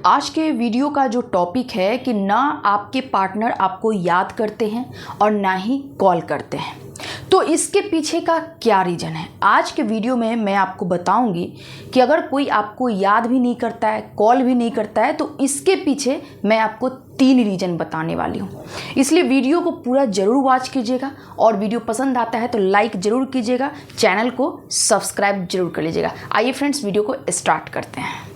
आज के वीडियो का जो टॉपिक है कि ना आपके पार्टनर आपको याद करते हैं और ना ही कॉल करते हैं, तो इसके पीछे का क्या रीज़न है। आज के वीडियो में मैं आपको बताऊंगी कि अगर कोई आपको याद भी नहीं करता है, कॉल भी नहीं करता है, तो इसके पीछे मैं आपको 3 रीज़न बताने वाली हूँ। इसलिए वीडियो को पूरा ज़रूर वॉच कीजिएगा और वीडियो पसंद आता है तो लाइक ज़रूर कीजिएगा, चैनल को सब्सक्राइब जरूर कर लीजिएगा। आइए फ्रेंड्स, वीडियो को स्टार्ट करते हैं।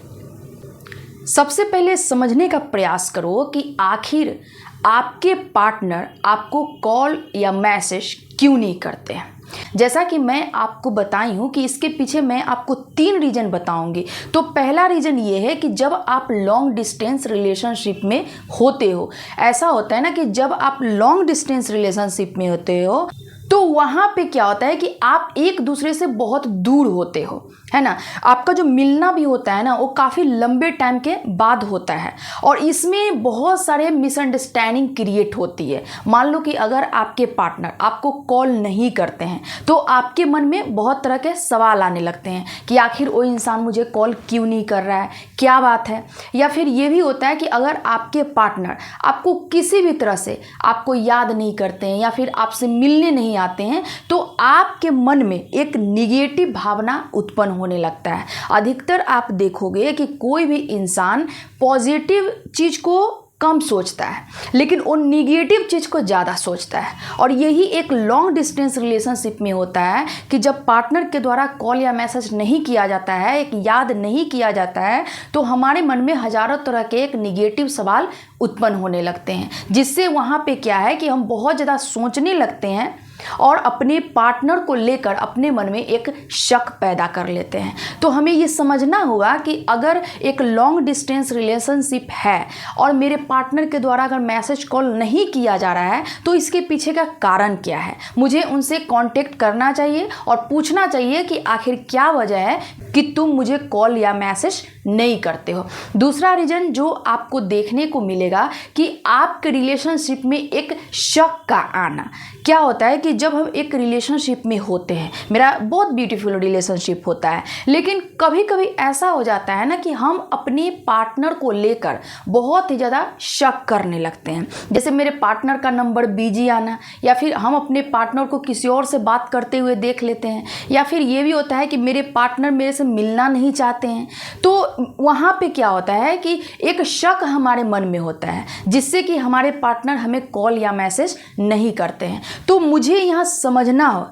सबसे पहले समझने का प्रयास करो कि आखिर आपके पार्टनर आपको कॉल या मैसेज क्यों नहीं करते हैं। जैसा कि मैं आपको बताई हूँ कि इसके पीछे मैं आपको 3 रीज़न बताऊंगी। तो पहला रीज़न ये है कि जब आप लॉन्ग डिस्टेंस रिलेशनशिप में होते हो, ऐसा होता है ना कि जब आप लॉन्ग डिस्टेंस रिलेशनशिप में होते हो तो वहाँ पे क्या होता है कि आप एक दूसरे से बहुत दूर होते हो, है ना। आपका जो मिलना भी होता है ना वो काफ़ी लंबे टाइम के बाद होता है और इसमें बहुत सारे मिसअंडरस्टैंडिंग क्रिएट होती है। मान लो कि अगर आपके पार्टनर आपको कॉल नहीं करते हैं तो आपके मन में बहुत तरह के सवाल आने लगते हैं कि आखिर वो इंसान मुझे कॉल क्यों नहीं कर रहा है, क्या बात है। या फिर ये भी होता है कि अगर आपके पार्टनर आपको किसी भी तरह से आपको याद नहीं करते हैं या फिर आपसे मिलने नहीं आते हैं तो आपके मन में एक निगेटिव भावना उत्पन्न होने लगता है। अधिकतर आप देखोगे कि कोई भी इंसान पॉजिटिव चीज को कम सोचता है लेकिन वो निगेटिव चीज़ को ज़्यादा सोचता है। और यही एक लॉन्ग डिस्टेंस रिलेशनशिप में होता है कि जब पार्टनर के द्वारा कॉल या मैसेज नहीं किया जाता है, एक याद नहीं किया जाता है, तो हमारे मन में हजारों तरह के एक निगेटिव सवाल उत्पन्न होने लगते हैं, जिससे वहाँ पे क्या है कि हम बहुत ज़्यादा सोचने लगते हैं और अपने पार्टनर को लेकर अपने मन में एक शक पैदा कर लेते हैं। तो हमें ये समझना होगा कि अगर एक लॉन्ग डिस्टेंस रिलेशनशिप है और मेरे पार्टनर के द्वारा अगर मैसेज कॉल नहीं किया जा रहा है तो इसके पीछे का कारण क्या है। मुझे उनसे कांटेक्ट करना चाहिए और पूछना चाहिए कि आखिर क्या वजह है कि तुम मुझे कॉल या मैसेज नहीं करते हो। दूसरा रीज़न जो आपको देखने को मिलेगा कि आपके रिलेशनशिप में एक शक का आना। क्या होता है कि जब हम एक रिलेशनशिप में होते हैं, मेरा बहुत ब्यूटीफुल रिलेशनशिप होता है, लेकिन कभी कभी ऐसा हो जाता है ना कि हम अपने पार्टनर को लेकर बहुत ही ज़्यादा शक करने लगते हैं। जैसे मेरे पार्टनर का नंबर बिजी आना, या फिर हम अपने पार्टनर को किसी और से बात करते हुए देख लेते हैं, या फिर ये भी होता है कि मेरे पार्टनर मेरे से मिलना नहीं चाहते हैं। तो वहाँ पे क्या होता है कि एक शक हमारे मन में होता है जिससे कि हमारे पार्टनर हमें कॉल या मैसेज नहीं करते हैं। तो मुझे यहाँ समझना हो,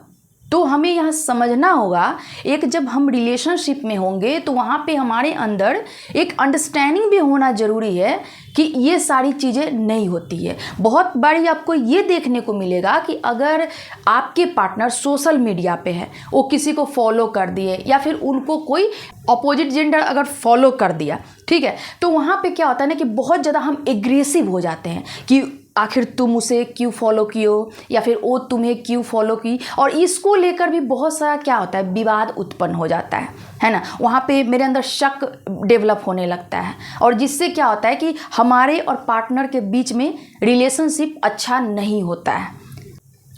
तो हमें यहाँ समझना होगा, एक जब हम रिलेशनशिप में होंगे तो वहाँ पे हमारे अंदर एक अंडरस्टैंडिंग भी होना ज़रूरी है कि ये सारी चीज़ें नहीं होती है। बहुत बारी आपको ये देखने को मिलेगा कि अगर आपके पार्टनर सोशल मीडिया पे है, वो किसी को फॉलो कर दिए या फिर उनको कोई अपोजिट जेंडर अगर फॉलो कर दिया, ठीक है, तो वहाँ पे क्या होता है ना कि बहुत ज़्यादा हम एग्रेसिव हो जाते हैं कि आखिर तुम उसे क्यों फॉलो कियो या फिर वो तुम्हें क्यों फॉलो की। और इसको लेकर भी बहुत सारा क्या होता है, विवाद उत्पन्न हो जाता है ना। वहाँ पे मेरे अंदर शक डेवलप होने लगता है और जिससे क्या होता है कि हमारे और पार्टनर के बीच में रिलेशनशिप अच्छा नहीं होता है,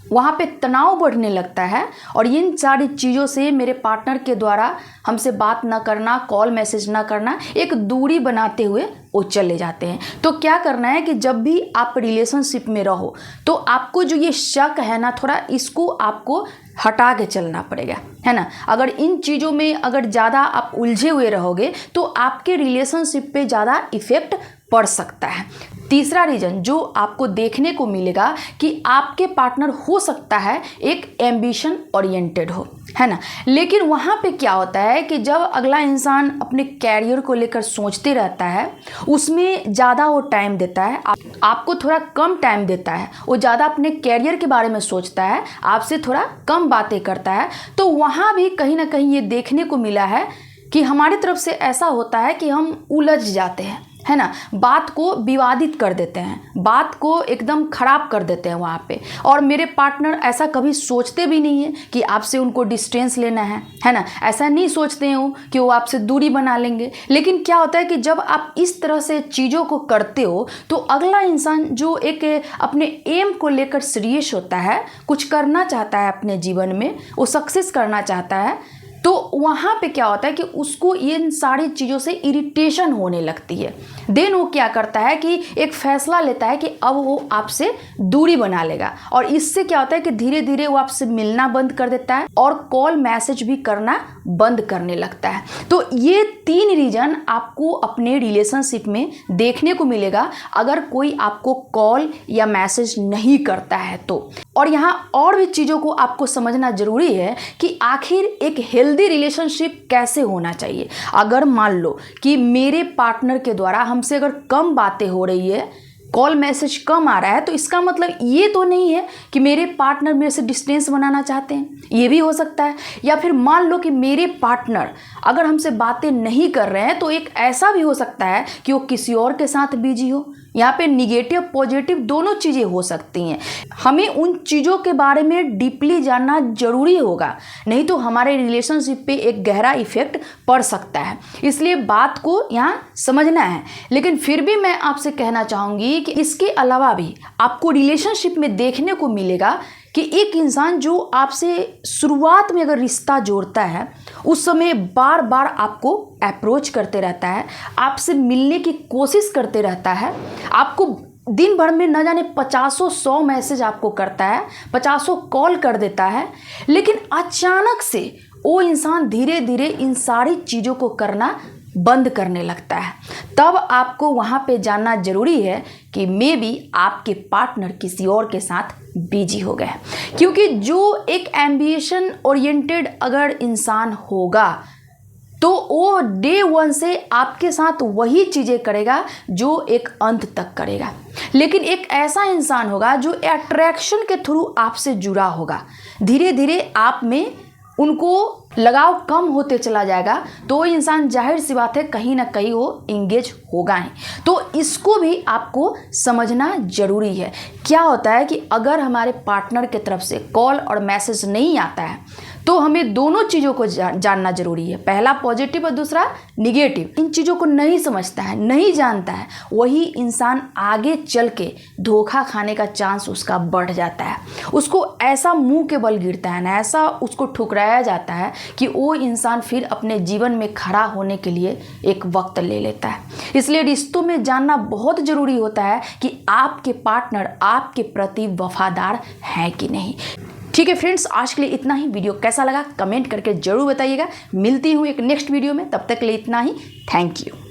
वहाँ पे तनाव बढ़ने लगता है। और इन सारी चीज़ों से मेरे पार्टनर के द्वारा हमसे बात ना करना, कॉल मैसेज ना करना, एक दूरी बनाते हुए वो चले जाते हैं। तो क्या करना है कि जब भी आप रिलेशनशिप में रहो तो आपको जो ये शक है ना, थोड़ा इसको आपको हटा के चलना पड़ेगा, है ना। अगर इन चीज़ों में अगर ज़्यादा आप उलझे हुए रहोगे तो आपके रिलेशनशिप पे ज़्यादा इफ़ेक्ट पड़ सकता है। तीसरा रीज़न जो आपको देखने को मिलेगा कि आपके पार्टनर हो सकता है एक एम्बिशन ओरिएंटेड हो, है ना, लेकिन वहाँ पे क्या होता है कि जब अगला इंसान अपने कैरियर को लेकर सोचते रहता है, उसमें ज़्यादा वो टाइम देता है, आपको थोड़ा कम टाइम देता है, वो ज़्यादा अपने कैरियर के बारे में सोचता है, आपसे थोड़ा कम बातें करता है, तो वहाँ भी कहीं ना कहीं ये देखने को मिला है कि हमारी तरफ से ऐसा होता है कि हम उलझ जाते हैं, है ना, बात को विवादित कर देते हैं, बात को एकदम खराब कर देते हैं वहाँ पे। और मेरे पार्टनर ऐसा कभी सोचते भी नहीं है कि आपसे उनको डिस्टेंस लेना है ना, ऐसा नहीं सोचते हैं कि वो आपसे दूरी बना लेंगे। लेकिन क्या होता है कि जब आप इस तरह से चीज़ों को करते हो तो अगला इंसान जो एक अपने एम को लेकर सीरियस होता है, कुछ करना चाहता है अपने जीवन में, वो सक्सेस करना चाहता है, तो वहाँ पे क्या होता है कि उसको इन सारी चीज़ों से इरिटेशन होने लगती है। देन वो क्या करता है कि एक फैसला लेता है कि अब वो आपसे दूरी बना लेगा, और इससे क्या होता है कि धीरे धीरे वो आपसे मिलना बंद कर देता है और कॉल मैसेज भी करना बंद करने लगता है। तो ये 3 रीज़न आपको अपने रिलेशनशिप में देखने को मिलेगा अगर कोई आपको कॉल या मैसेज नहीं करता है तो। और यहाँ और भी चीज़ों को आपको समझना जरूरी है कि आखिर एक हेल्दी रिलेशनशिप कैसे होना चाहिए। अगर मान लो कि मेरे पार्टनर के द्वारा हमसे अगर कम बातें हो रही है, कॉल मैसेज कम आ रहा है, तो इसका मतलब ये तो नहीं है कि मेरे पार्टनर मेरे से डिस्टेंस बनाना चाहते हैं, ये भी हो सकता है। या फिर मान लो कि मेरे पार्टनर अगर हमसे बातें नहीं कर रहे हैं तो एक ऐसा भी हो सकता है कि वो किसी और के साथ बिजी हो। यहाँ पे निगेटिव पॉजिटिव दोनों चीज़ें हो सकती हैं। हमें उन चीज़ों के बारे में डीपली जानना जरूरी होगा, नहीं तो हमारे रिलेशनशिप पे एक गहरा इफेक्ट पड़ सकता है। इसलिए बात को यहाँ समझना है। लेकिन फिर भी मैं आपसे कहना चाहूँगी कि इसके अलावा भी आपको रिलेशनशिप में देखने को मिलेगा कि एक इंसान जो आपसे शुरुआत में अगर रिश्ता जोड़ता है उस समय बार बार आपको अप्रोच करते रहता है, आपसे मिलने की कोशिश करते रहता है, आपको दिन भर में न जाने 50-100 मैसेज आपको करता है, 50 कॉल कर देता है, लेकिन अचानक से वो इंसान धीरे धीरे इन सारी चीज़ों को करना बंद करने लगता है। तब आपको वहाँ पे जानना जरूरी है कि मे बी आपके पार्टनर किसी और के साथ बिजी हो गए। क्योंकि जो एक एम्बिशन ओरिएंटेड अगर इंसान होगा तो वो डे 1 से आपके साथ वही चीज़ें करेगा जो एक अंत तक करेगा। लेकिन एक ऐसा इंसान होगा जो अट्रैक्शन के थ्रू आपसे जुड़ा होगा, धीरे धीरे आप में उनको लगाव कम होते चला जाएगा, तो वो इंसान जाहिर सी बात है कहीं ना कहीं वो इंगेज होगा ही। तो इसको भी आपको समझना जरूरी है। क्या होता है कि अगर हमारे पार्टनर की तरफ से कॉल और मैसेज नहीं आता है तो हमें दोनों चीज़ों को जानना जरूरी है, पहला पॉजिटिव और दूसरा निगेटिव। इन चीज़ों को नहीं समझता है, नहीं जानता है, वही इंसान आगे चल के धोखा खाने का चांस उसका बढ़ जाता है। उसको ऐसा मुंह के बल गिरता है ना, ऐसा उसको ठुकराया जाता है कि वो इंसान फिर अपने जीवन में खड़ा होने के लिए एक वक्त ले लेता है। इसलिए रिश्तों में जानना बहुत ज़रूरी होता है कि आपके पार्टनर आपके प्रति वफादार हैं कि नहीं। ठीक है फ्रेंड्स, आज के लिए इतना ही। वीडियो कैसा लगा कमेंट करके ज़रूर बताइएगा। मिलती हूँ एक नेक्स्ट वीडियो में, तब तक के लिए इतना ही। Thank you.